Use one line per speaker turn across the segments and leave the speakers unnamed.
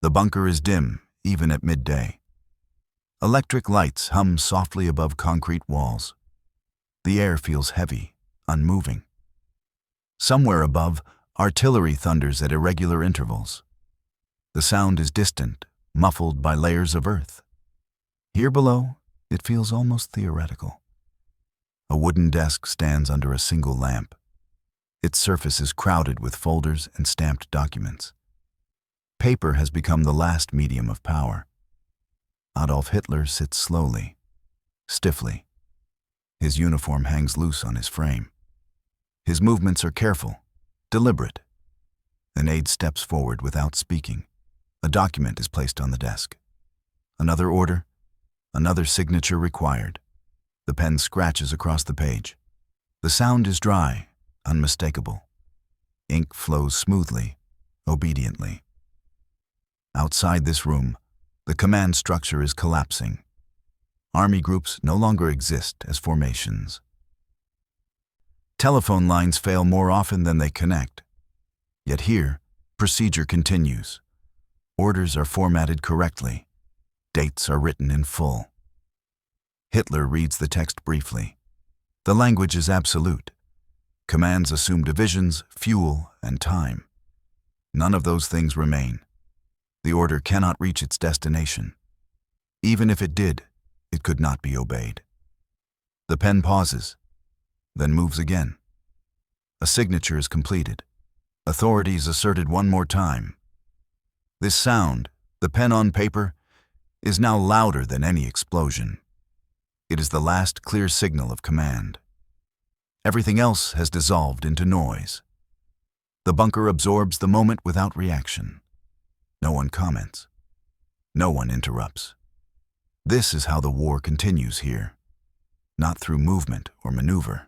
The bunker is dim, even at midday. Electric lights hum softly above concrete walls. The air feels heavy, unmoving. Somewhere above, artillery thunders at irregular intervals. The sound is distant, muffled by layers of earth. Here below, it feels almost theoretical. A wooden desk stands under a single lamp. Its surface is crowded with folders and stamped documents. Paper has become the last medium of power. Adolf Hitler sits slowly, stiffly. His uniform hangs loose on his frame. His movements are careful, deliberate. An aide steps forward without speaking. A document is placed on the desk. Another order, another signature required. The pen scratches across the page. The sound is dry, unmistakable. Ink flows smoothly, obediently. Outside this room, the command structure is collapsing. Army groups no longer exist as formations. Telephone lines fail more often than they connect. Yet here, procedure continues. Orders are formatted correctly. Dates are written in full. Hitler reads the text briefly. The language is absolute. Commands assume divisions, fuel, and time. None of those things remain. The order cannot reach its destination. Even if it did, it could not be obeyed. The pen pauses, then moves again. A signature is completed. Authority is asserted one more time. This sound, the pen on paper, is now louder than any explosion. It is the last clear signal of command. Everything else has dissolved into noise. The bunker absorbs the moment without reaction. No one comments. No one interrupts. This is how the war continues here, not through movement or maneuver,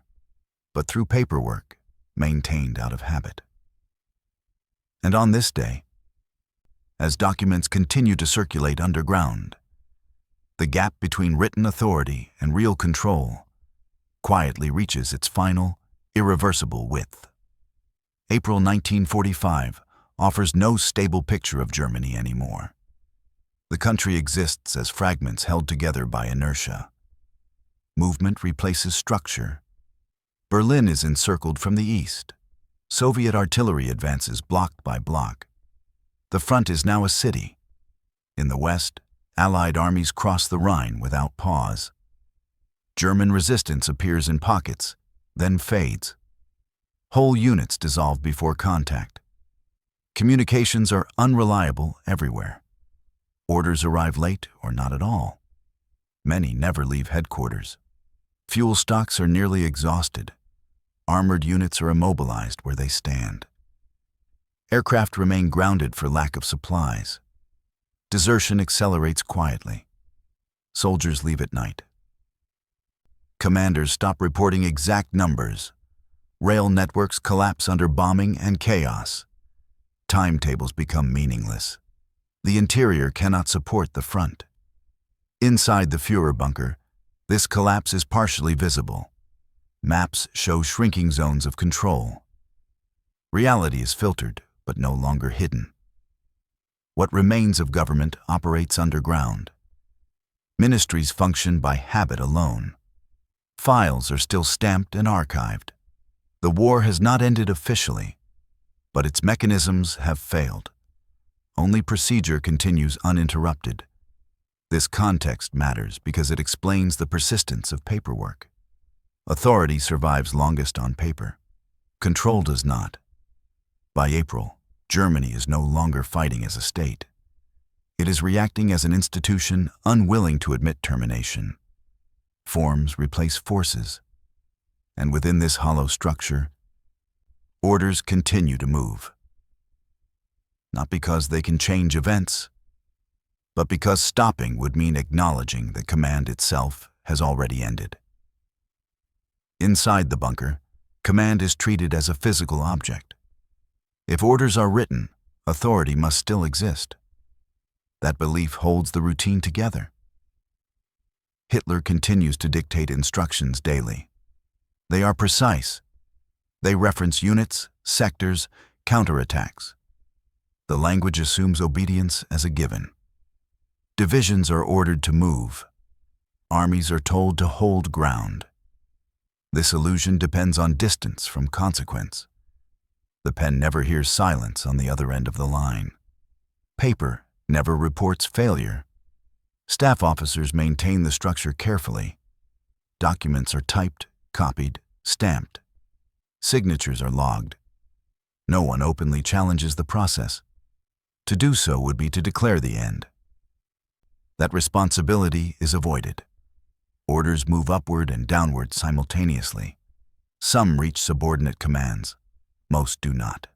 but through paperwork maintained out of habit. And on this day, as documents continue to circulate underground, the gap between written authority and real control quietly reaches its final, irreversible width. April 1945 offers no stable picture of Germany anymore. The country exists as fragments held together by inertia. Movement replaces structure. Berlin is encircled from the east. Soviet artillery advances block by block. The front is now a city. In the west, Allied armies cross the Rhine without pause. German resistance appears in pockets, then fades. Whole units dissolve before contact. Communications are unreliable everywhere. Orders arrive late or not at all. Many never leave headquarters. Fuel stocks are nearly exhausted. Armored units are immobilized where they stand. Aircraft remain grounded for lack of supplies. Desertion accelerates quietly. Soldiers leave at night. Commanders stop reporting exact numbers. Rail networks collapse under bombing and chaos. Timetables become meaningless. The interior cannot support the front. Inside the Führerbunker, this collapse is partially visible. Maps show shrinking zones of control. Reality is filtered, but no longer hidden. What remains of government operates underground. Ministries function by habit alone. Files are still stamped and archived. The war has not ended officially, but its mechanisms have failed. Only procedure continues uninterrupted. This context matters because it explains the persistence of paperwork. Authority survives longest on paper. Control does not. By April, Germany is no longer fighting as a state. It is reacting as an institution unwilling to admit termination. Forms replace forces. And within this hollow structure, orders continue to move. Not because they can change events, but because stopping would mean acknowledging that command itself has already ended. Inside the bunker, command is treated as a physical object. If orders are written, authority must still exist. That belief holds the routine together. Hitler continues to dictate instructions daily. They are precise. They reference units, sectors, counterattacks. The language assumes obedience as a given. Divisions are ordered to move. Armies are told to hold ground. This illusion depends on distance from consequence. The pen never hears silence on the other end of the line. Paper never reports failure. Staff officers maintain the structure carefully. Documents are typed, copied, stamped. Signatures are logged. No one openly challenges the process. To do so would be to declare the end. That responsibility is avoided. Orders move upward and downward simultaneously. Some reach subordinate commands. Most do not.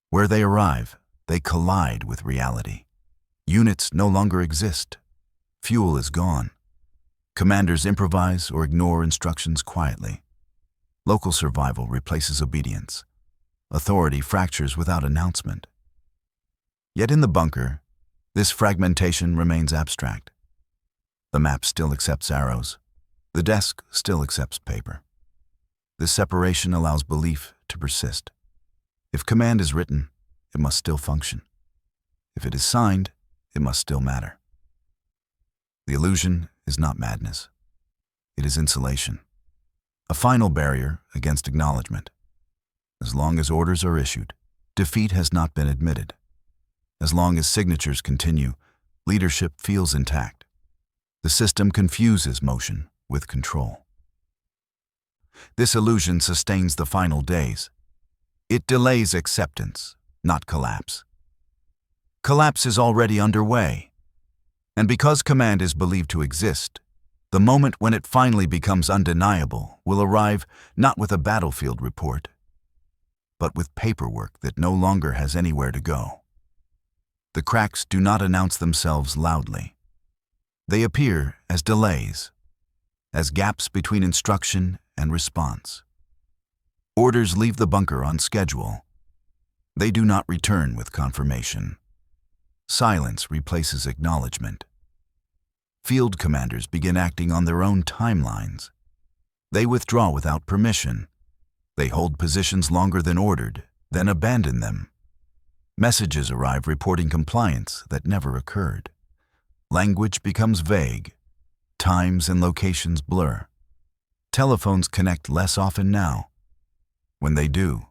Where they arrive, they collide with reality. Units no longer exist. Fuel is gone. Commanders improvise or ignore instructions quietly. Local survival replaces obedience. Authority fractures without announcement. Yet in the bunker, this fragmentation remains abstract. The map still accepts arrows. The desk still accepts paper. This separation allows belief to persist. If command is written, it must still function. If it is signed, it must still matter. The illusion is not madness. It is insulation, a final barrier against acknowledgement. As long as orders are issued, defeat has not been admitted. As long as signatures continue, leadership feels intact. The system confuses motion with control. This illusion sustains the final days. It delays acceptance, not collapse. Collapse is already underway. And because command is believed to exist, the moment when it finally becomes undeniable will arrive not with a battlefield report, but with paperwork that no longer has anywhere to go. The cracks do not announce themselves loudly. They appear as delays, as gaps between instruction and response. Orders leave the bunker on schedule. They do not return with confirmation. Silence replaces acknowledgement. Field commanders begin acting on their own timelines. They withdraw without permission. They hold positions longer than ordered, then abandon them. Messages arrive reporting compliance that never occurred. Language becomes vague. Times and locations blur. Telephones connect less often now. When they do,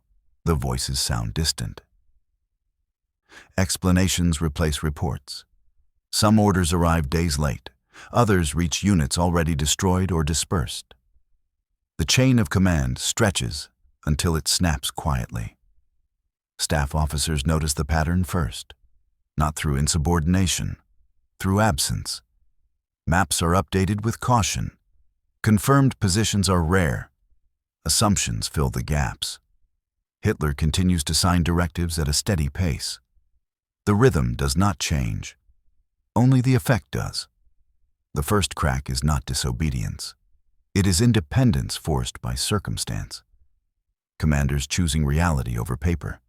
the voices sound distant. Explanations replace reports. Some orders arrive days late. Others reach units already destroyed or dispersed. The chain of command stretches until it snaps quietly. Staff officers notice the pattern first, not through insubordination, through absence. Maps are updated with caution. Confirmed positions are rare. Assumptions fill the gaps. Hitler continues to sign directives at a steady pace. The rhythm does not change. Only the effect does. The first crack is not disobedience. It is independence forced by circumstance. Commanders choosing reality over paper.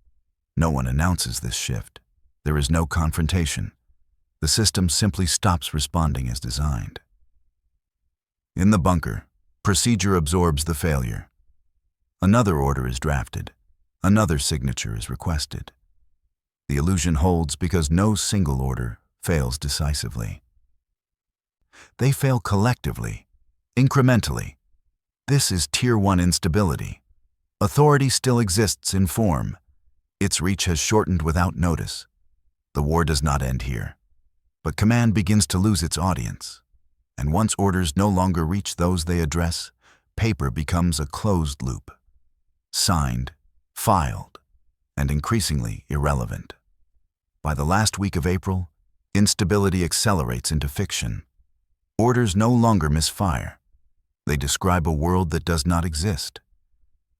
No one announces this shift. There is no confrontation. The system simply stops responding as designed. In the bunker, procedure absorbs the failure. Another order is drafted. Another signature is requested. The illusion holds because no single order fails decisively. They fail collectively, incrementally. This is Tier 1 instability. Authority still exists in form. Its reach has shortened without notice. The war does not end here. But command begins to lose its audience. And once orders no longer reach those they address, paper becomes a closed loop. Signed, filed, and increasingly irrelevant. By the last week of April, instability accelerates into fiction. Orders no longer misfire. They describe a world that does not exist.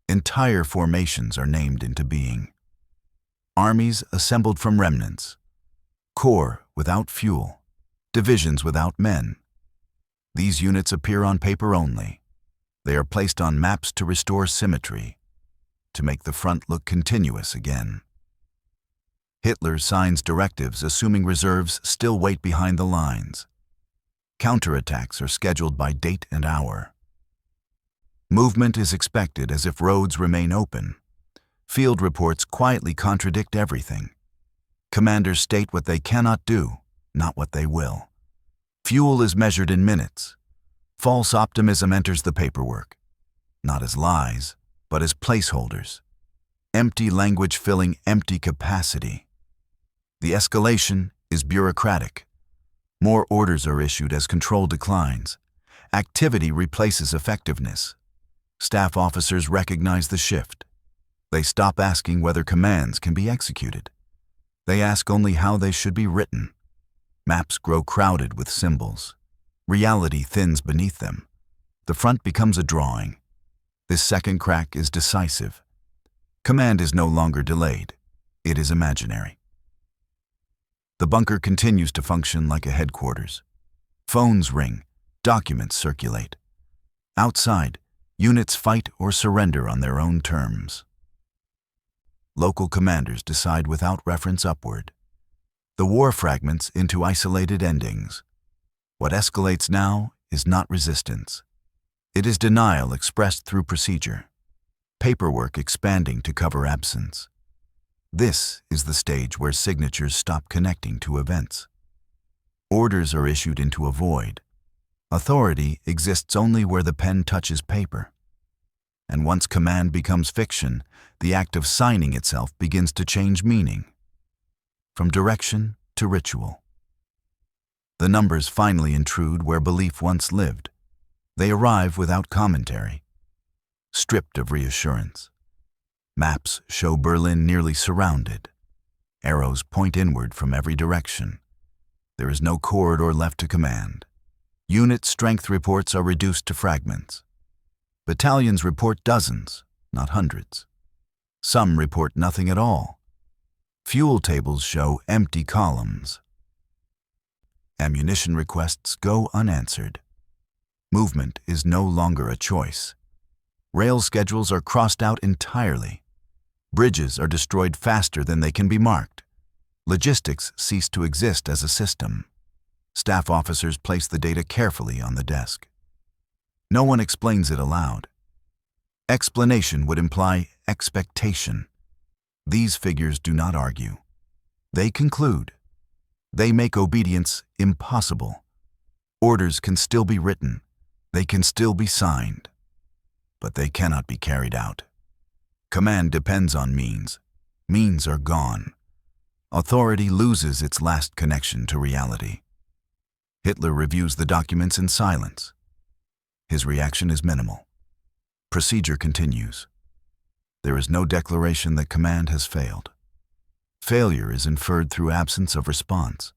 Entire formations are named into being. Armies assembled from remnants. Corps without fuel. Divisions without men. These units appear on paper only. They are placed on maps to restore symmetry, to make the front look continuous again. Hitler signs directives assuming reserves still wait behind the lines. Counterattacks are scheduled by date and hour. Movement is expected as if roads remain open. Field reports quietly contradict everything. Commanders state what they cannot do, not what they will. Fuel is measured in minutes. False optimism enters the paperwork, not as lies, but as placeholders. Empty language filling empty capacity. The escalation is bureaucratic. More orders are issued as control declines. Activity replaces effectiveness. Staff officers recognize the shift. They stop asking whether commands can be executed. They ask only how they should be written. Maps grow crowded with symbols. Reality thins beneath them. The front becomes a drawing. This second crack is decisive. Command is no longer delayed. It is imaginary. The bunker continues to function like a headquarters. Phones ring. Documents circulate. Outside, units fight or surrender on their own terms. Local commanders decide without reference upward. The war fragments into isolated endings. What escalates now is not resistance. It is denial expressed through procedure. Paperwork expanding to cover absence. This is the stage where signatures stop connecting to events. Orders are issued into a void. Authority exists only where the pen touches paper. And once command becomes fiction, the act of signing itself begins to change meaning. From direction to ritual. The numbers finally intrude where belief once lived. They arrive without commentary, stripped of reassurance. Maps show Berlin nearly surrounded. Arrows point inward from every direction. There is no corridor left to command. Unit strength reports are reduced to fragments. Battalions report dozens, not hundreds. Some report nothing at all. Fuel tables show empty columns. Ammunition requests go unanswered. Movement is no longer a choice. Rail schedules are crossed out entirely. Bridges are destroyed faster than they can be marked. Logistics cease to exist as a system. Staff officers place the data carefully on the desk. No one explains it aloud. Explanation would imply expectation. These figures do not argue. They conclude. They make obedience impossible. Orders can still be written. They can still be signed. But they cannot be carried out. Command depends on means. Means are gone. Authority loses its last connection to reality. Hitler reviews the documents in silence. His reaction is minimal. Procedure continues. There is no declaration that command has failed. Failure is inferred through absence of response,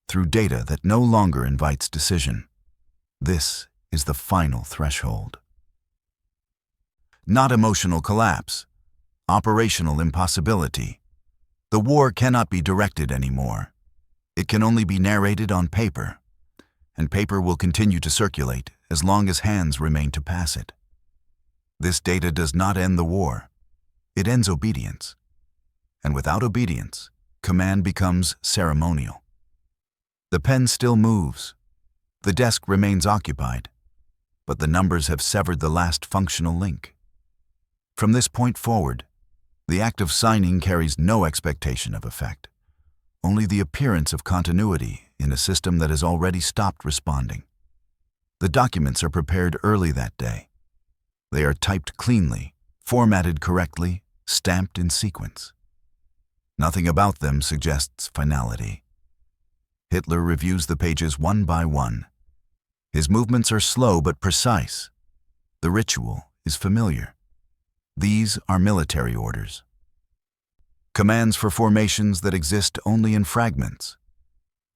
through data that no longer invites decision. This is the final threshold. Not emotional collapse, operational impossibility. The war cannot be directed anymore. It can only be narrated on paper, and paper will continue to circulate as long as hands remain to pass it. This data does not end the war. It ends obedience. And without obedience, command becomes ceremonial. The pen still moves. The desk remains occupied, but the numbers have severed the last functional link. From this point forward, the act of signing carries no expectation of effect, only the appearance of continuity in a system that has already stopped responding. The documents are prepared early that day. They are typed cleanly, formatted correctly, stamped in sequence. Nothing about them suggests finality. Hitler reviews the pages one by one. His movements are slow but precise. The ritual is familiar. These are military orders. Commands for formations that exist only in fragments.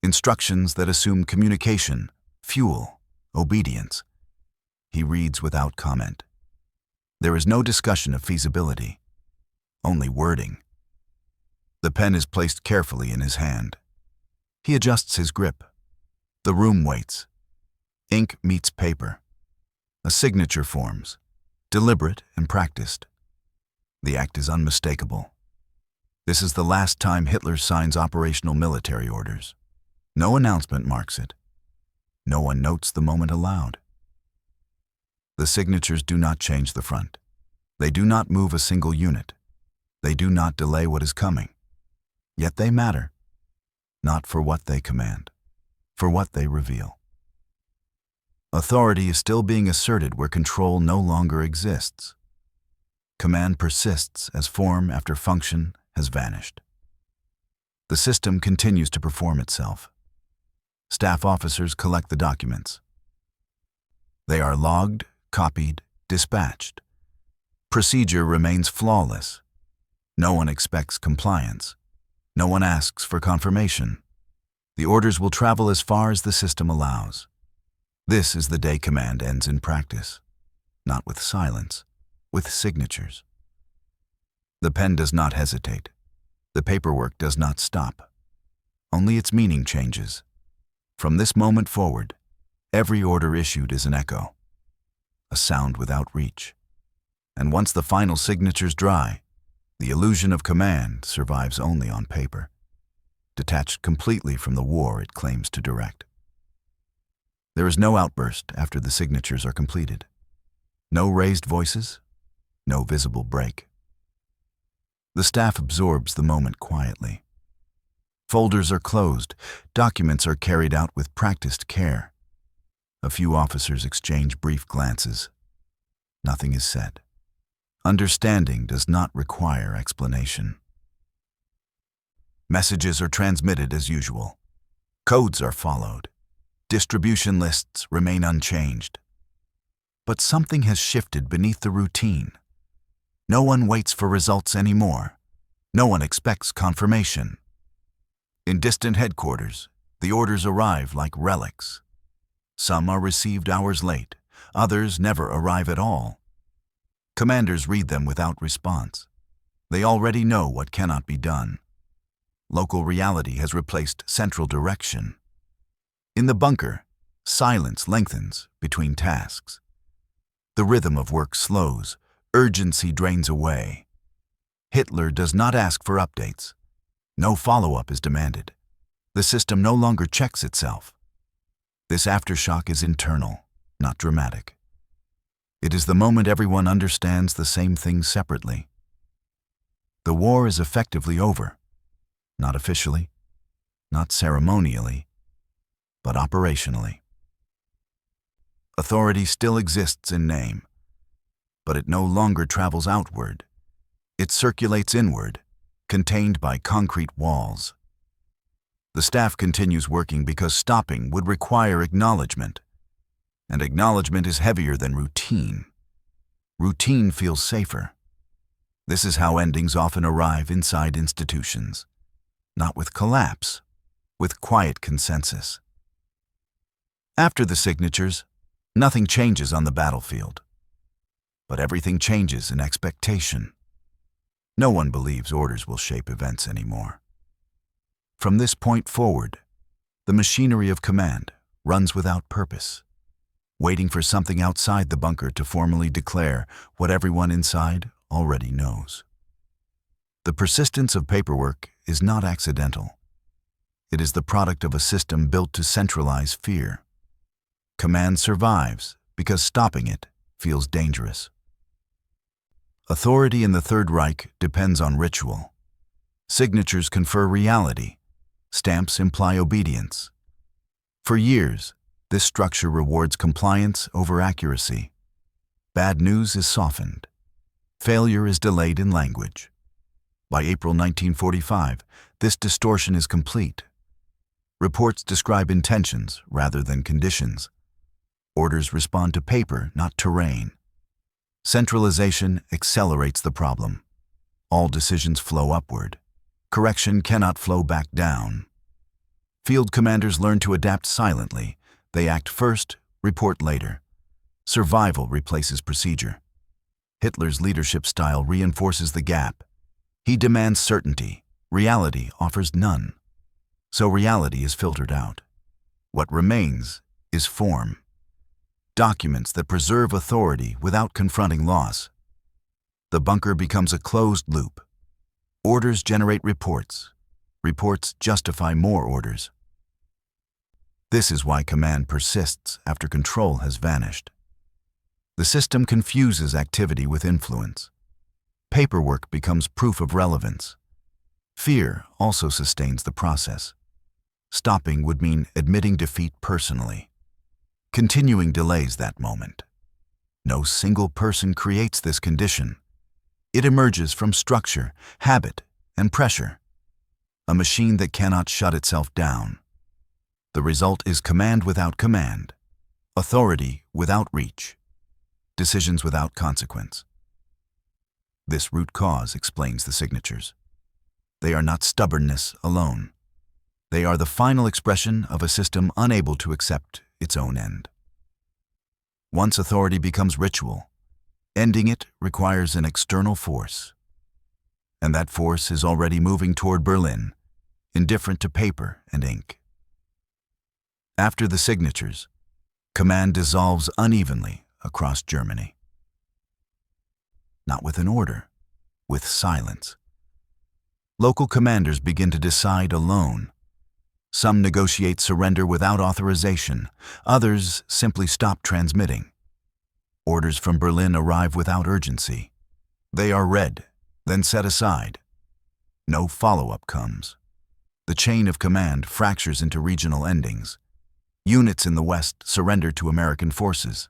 Instructions that assume communication, fuel, obedience. He reads without comment. There is no discussion of feasibility, only wording. The pen is placed carefully in his hand. He adjusts his grip. The room waits. Ink meets paper. A signature forms, deliberate and practiced. The act is unmistakable. This is the last time Hitler signs operational military orders. No announcement marks it. No one notes the moment aloud. The signatures do not change the front. They do not move a single unit. They do not delay what is coming. Yet they matter, not for what they command, for what they reveal. Authority is still being asserted where control no longer exists. Command persists as form after function has vanished. The system continues to perform itself. Staff officers collect the documents. They are logged, copied, dispatched. Procedure remains flawless. No one expects compliance. No one asks for confirmation. The orders will travel as far as the system allows. This is the day command ends in practice, not with silence, with signatures. The pen does not hesitate. The paperwork does not stop. Only its meaning changes. From this moment forward, every order issued is an echo, a sound without reach. And once the final signatures dry, the illusion of command survives only on paper, detached completely from the war it claims to direct. There is no outburst after the signatures are completed. No raised voices, no visible break. The staff absorbs the moment quietly. Folders are closed, documents are carried out with practiced care. A few officers exchange brief glances. Nothing is said. Understanding does not require explanation. Messages are transmitted as usual. Codes are followed. Distribution lists remain unchanged. But something has shifted beneath the routine. No one waits for results anymore. No one expects confirmation. In distant headquarters, the orders arrive like relics. Some are received hours late, others never arrive at all. Commanders read them without response. They already know what cannot be done. Local reality has replaced central direction. In the bunker, silence lengthens between tasks. The rhythm of work slows, urgency drains away. Hitler does not ask for updates. No follow-up is demanded. The system no longer checks itself. This aftershock is internal, not dramatic. It is the moment everyone understands the same thing separately. The war is effectively over, not officially, not ceremonially, but operationally. Authority still exists in name, but it no longer travels outward. It circulates inward, contained by concrete walls. The staff continues working because stopping would require acknowledgement, and acknowledgement is heavier than routine. Routine feels safer. This is how endings often arrive inside institutions, not with collapse, with quiet consensus. After the signatures, nothing changes on the battlefield, but everything changes in expectation. No one believes orders will shape events anymore. From this point forward, the machinery of command runs without purpose, waiting for something outside the bunker to formally declare what everyone inside already knows. The persistence of paperwork is not accidental. It is the product of a system built to centralize fear. Command survives because stopping it feels dangerous. Authority in the Third Reich depends on ritual. Signatures confer reality. Stamps imply obedience. For years, this structure rewards compliance over accuracy. Bad news is softened. Failure is delayed in language. By April 1945, this distortion is complete. Reports describe intentions rather than conditions. Orders respond to paper, not terrain. Centralization accelerates the problem. All decisions flow upward. Correction cannot flow back down. Field commanders learn to adapt silently. They act first, report later. Survival replaces procedure. Hitler's leadership style reinforces the gap. He demands certainty. Reality offers none. So reality is filtered out. What remains is form. Documents that preserve authority without confronting loss. The bunker becomes a closed loop. Orders generate reports. Reports justify more orders. This is why command persists after control has vanished. The system confuses activity with influence. Paperwork becomes proof of relevance. Fear also sustains the process. Stopping would mean admitting defeat personally. Continuing delays that moment. No single person creates this condition. It emerges from structure, habit, and pressure. A machine that cannot shut itself down. The result is command without command, authority without reach, decisions without consequence. This root cause explains the signatures. They are not stubbornness alone. They are the final expression of a system unable to accept its own end. Once authority becomes ritual, ending it requires an external force. And that force is already moving toward Berlin, indifferent to paper and ink. After the signatures, command dissolves unevenly across Germany. Not with an order, with silence. Local commanders begin to decide alone. Some negotiate surrender without authorization. Others simply stop transmitting. Orders from Berlin arrive without urgency. They are read, then set aside. No follow-up comes. The chain of command fractures into regional endings. Units in the West surrender to American forces.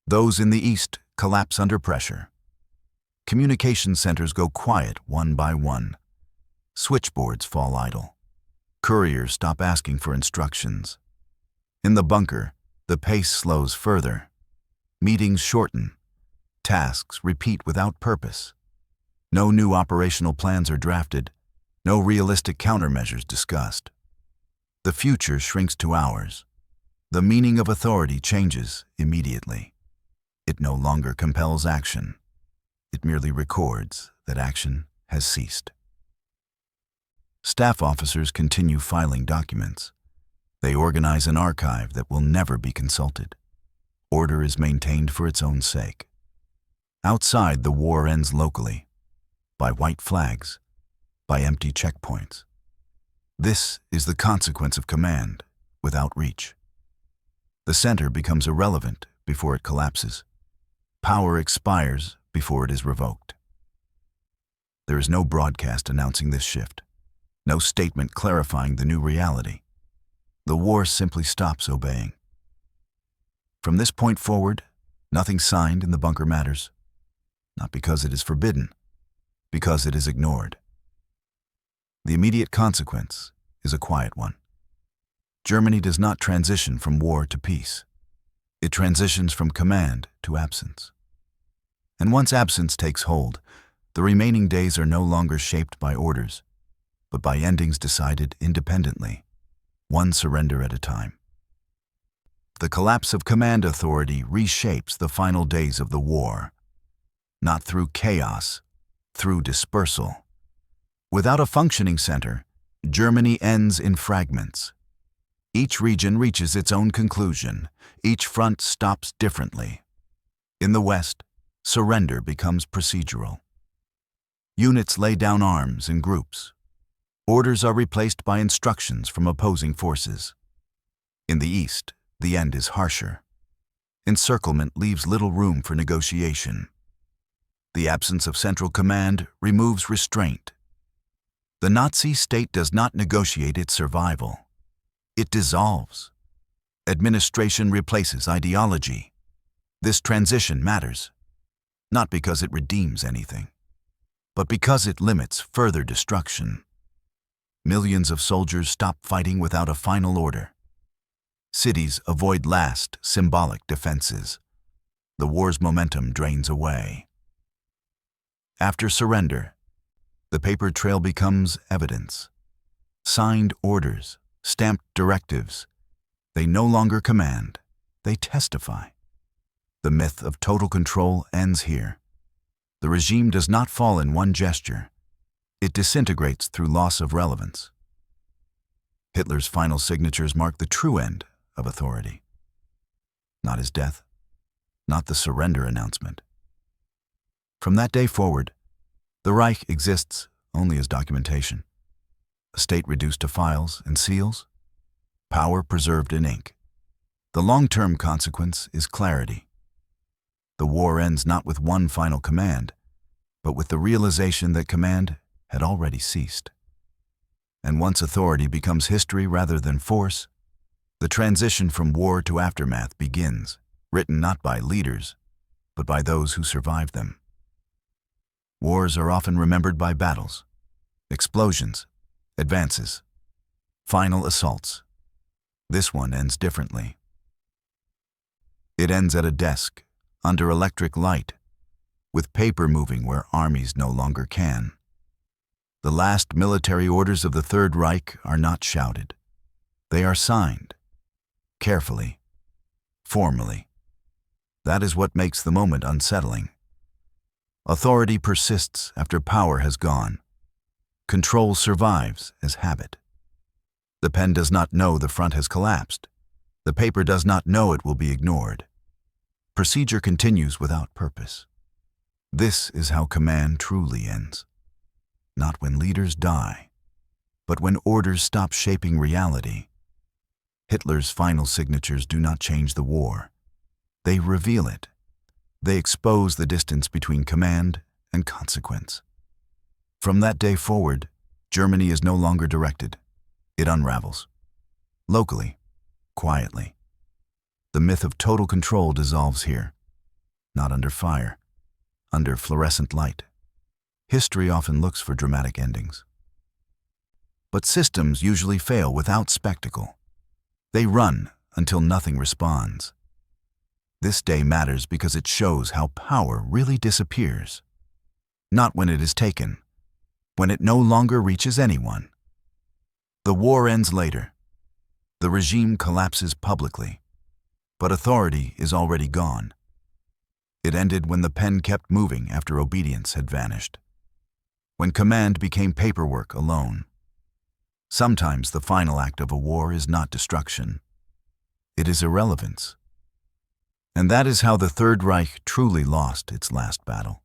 Those in the East collapse under pressure. Communication centers go quiet one by one. Switchboards fall idle. Couriers stop asking for instructions. In the bunker, the pace slows further. Meetings shorten. Tasks repeat without purpose. No new operational plans are drafted. No realistic countermeasures discussed. The future shrinks to hours. The meaning of authority changes immediately. It no longer compels action. It merely records that action has ceased. Staff officers continue filing documents. They organize an archive that will never be consulted. Order is maintained for its own sake. Outside, the war ends locally, by white flags, by empty checkpoints. This is the consequence of command without reach. The center becomes irrelevant before it collapses. Power expires before it is revoked. There is no broadcast announcing this shift. No statement clarifying the new reality. The war simply stops obeying. From this point forward, nothing signed in the bunker matters. Not because it is forbidden, because it is ignored. The immediate consequence is a quiet one. Germany does not transition from war to peace. It transitions from command to absence. And once absence takes hold, the remaining days are no longer shaped by orders, but by endings decided independently, one surrender at a time. The collapse of command authority reshapes the final days of the war, not through chaos, through dispersal. Without a functioning center, Germany ends in fragments. Each region reaches its own conclusion. Each front stops differently. In the West, surrender becomes procedural. Units lay down arms in groups. Orders are replaced by instructions from opposing forces. In the East, the end is harsher. Encirclement leaves little room for negotiation. The absence of central command removes restraint. The Nazi state does not negotiate its survival. It dissolves. Administration replaces ideology. This transition matters, not because it redeems anything, but because it limits further destruction. Millions of soldiers stop fighting without a final order. Cities avoid last, symbolic defenses. The war's momentum drains away. After surrender, the paper trail becomes evidence. Signed orders, stamped directives. They no longer command, they testify. The myth of total control ends here. The regime does not fall in one gesture. It disintegrates through loss of relevance. Hitler's final signatures mark the true end of authority. Not his death, not the surrender announcement. From that day forward, the Reich exists only as documentation. A state reduced to files and seals, power preserved in ink. The long-term consequence is clarity. The war ends not with one final command, but with the realization that command had already ceased. And once authority becomes history rather than force, the transition from war to aftermath begins, written not by leaders, but by those who survived them. Wars are often remembered by battles, explosions, advances, final assaults. This one ends differently. It ends at a desk, under electric light, with paper moving where armies no longer can. The last military orders of the Third Reich are not shouted. They are signed, carefully, formally. That is what makes the moment unsettling. Authority persists after power has gone. Control survives as habit. The pen does not know the front has collapsed. The paper does not know it will be ignored. Procedure continues without purpose. This is how command truly ends. Not when leaders die, but when orders stop shaping reality. Hitler's final signatures do not change the war. They reveal it. They expose the distance between command and consequence. From that day forward, Germany is no longer directed. It unravels. Locally, quietly. The myth of total control dissolves here. Not under fire, under fluorescent light. History often looks for dramatic endings. But systems usually fail without spectacle. They run until nothing responds. This day matters because it shows how power really disappears. Not when it is taken, when it no longer reaches anyone. The war ends later. The regime collapses publicly, but authority is already gone. It ended when the pen kept moving after obedience had vanished. When command became paperwork alone. Sometimes the final act of a war is not destruction. It is irrelevance. And that is how the Third Reich truly lost its last battle.